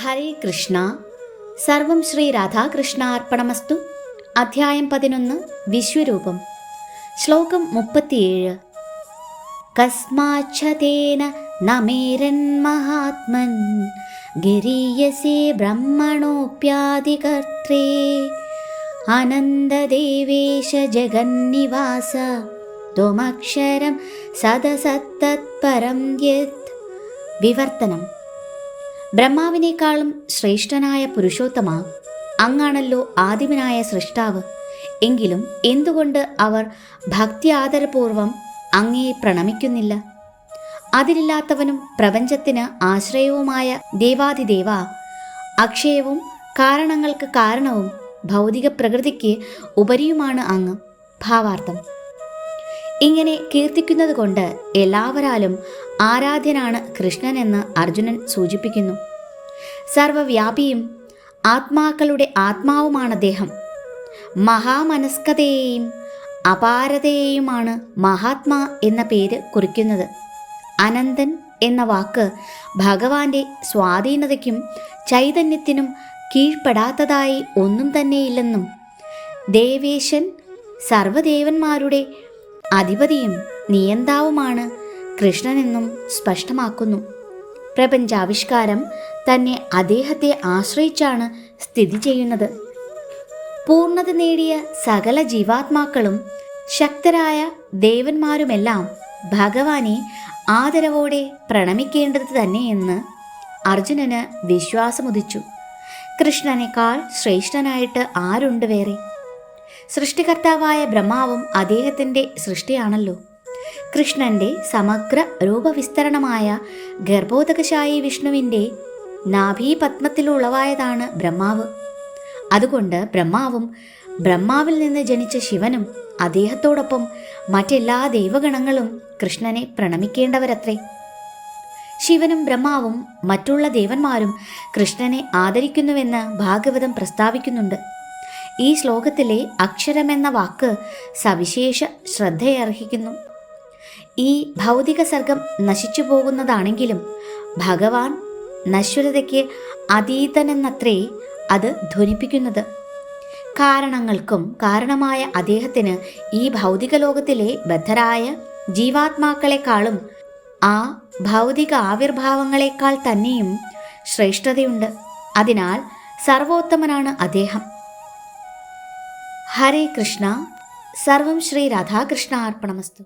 ഹരേ കൃഷ്ണ. സർവം ശ്രീ രാധാകൃഷ്ണാർപ്പണമസ്തു. അധ്യായം 11 വിശ്വരൂപം. ശ്ലോകം 37. കസ്മാച്ഛതേന നമേരൻ മഹാത്മൻ ഗിരീയസേ ബ്രഹ്മണോപ്യാദികർത്രേ അനന്തദേവേശ ജഗന്നിവാസ ത്വമക്ഷരം സദസത്തത്പരം യത്. വിവർത്തനം. ബ്രഹ്മാവിനേക്കാളും ശ്രേഷ്ഠനായ പുരുഷോത്തമ, അങ്ങാണല്ലോ ആദിമനായ സൃഷ്ടാവ്. എങ്കിലും എന്തുകൊണ്ട് അവർ ഭക്തി ആദരപൂർവം അങ്ങയെ പ്രണമിക്കുന്നില്ല? അതിലില്ലാത്തവനും പ്രപഞ്ചത്തിന് ആശ്രയവുമായ ദേവാദിദേവ, അക്ഷയവും കാരണങ്ങൾക്ക് കാരണവും ഭൗതിക പ്രകൃതിക്ക് ഉപരിയുമാണ് അങ്ങ്. ഭാവാർത്ഥം. ഇങ്ങനെ കീർത്തിക്കുന്നത് കൊണ്ട് എല്ലാവരാലും ആരാധ്യനാണ് കൃഷ്ണനെന്ന് അർജുനൻ സൂചിപ്പിക്കുന്നു. സർവവ്യാപിയും ആത്മാക്കളുടെ ആത്മാവുമാണ് അദ്ദേഹം. മഹാമനസ്കതയെയും അപാരതയെയുമാണ് മഹാത്മാ എന്ന പേര് കുറിക്കുന്നത്. അനന്തൻ എന്ന വാക്ക് ഭഗവാന്റെ സ്വാധീനതയ്ക്കും ചൈതന്യത്തിനും കീഴ്പ്പെടാത്തതായി ഒന്നും തന്നെയില്ലെന്നും ദേവേശൻ സർവദേവന്മാരുടെ അധിപതിയും നിയന്താവുമാണ് കൃഷ്ണനെന്നും സ്പഷ്ടമാക്കുന്നു. പ്രപഞ്ചാവിഷ്കാരം തന്നെ അദ്ദേഹത്തെ ആശ്രയിച്ചാണ് സ്ഥിതി ചെയ്യുന്നത്. പൂർണ്ണത നേടിയ സകല ജീവാത്മാക്കളും ശക്തരായ ദേവന്മാരുമെല്ലാം ഭഗവാനെ ആദരവോടെ പ്രണമിക്കേണ്ടത് തന്നെയെന്ന് അർജുനന് വിശ്വാസമുദിച്ചു. കൃഷ്ണനേക്കാൾ ശ്രേഷ്ഠനായിട്ട് ആരുണ്ട് വേറെ? സൃഷ്ടികർത്താവായ ബ്രഹ്മാവും അദ്ദേഹത്തിൻ്റെ സൃഷ്ടിയാണല്ലോ. കൃഷ്ണൻ്റെ സമഗ്ര രൂപവിസ്തരണമായ ഗർഭോദകശായി വിഷ്ണുവിൻ്റെ നാഭീപത്മത്തിലുളവായതാണ് ബ്രഹ്മാവ്. അതുകൊണ്ട് ബ്രഹ്മാവും ബ്രഹ്മാവിൽ നിന്ന് ജനിച്ച ശിവനും അദ്ദേഹത്തോടൊപ്പം മറ്റെല്ലാ ദൈവഗണങ്ങളും കൃഷ്ണനെ പ്രണമിക്കേണ്ടവരത്രേ. ശിവനും ബ്രഹ്മാവും മറ്റുള്ള ദേവന്മാരും കൃഷ്ണനെ ആദരിക്കുന്നുവെന്ന് ഭാഗവതം പ്രസ്താവിക്കുന്നുണ്ട്. ഈ ശ്ലോകത്തിലെ അക്ഷരമെന്ന വാക്ക് സവിശേഷ ശ്രദ്ധയർഹിക്കുന്നു. ഈ ഭൗതിക സർഗം നശിച്ചു പോകുന്നതാണെങ്കിലും ഭഗവാൻ നശ്വരതയ്ക്ക് അതീതനെന്നത്രേ അത് ധ്വനിപ്പിക്കുന്നത്. കാരണങ്ങൾക്കും കാരണമായ അദ്ദേഹത്തിന് ഈ ഭൗതിക ലോകത്തിലെ ബദ്ധരായ ജീവാത്മാക്കളെക്കാളും ആ ഭൗതിക ആവിർഭാവങ്ങളെക്കാൾ തന്നെയും ശ്രേഷ്ഠതയുണ്ട്. അതിനാൽ സർവോത്തമനാണ് അദ്ദേഹം. ഹരേ കൃഷ്ണ. സർവം ശ്രീ രാധാകൃഷ്ണാർപ്പണമസ്തു.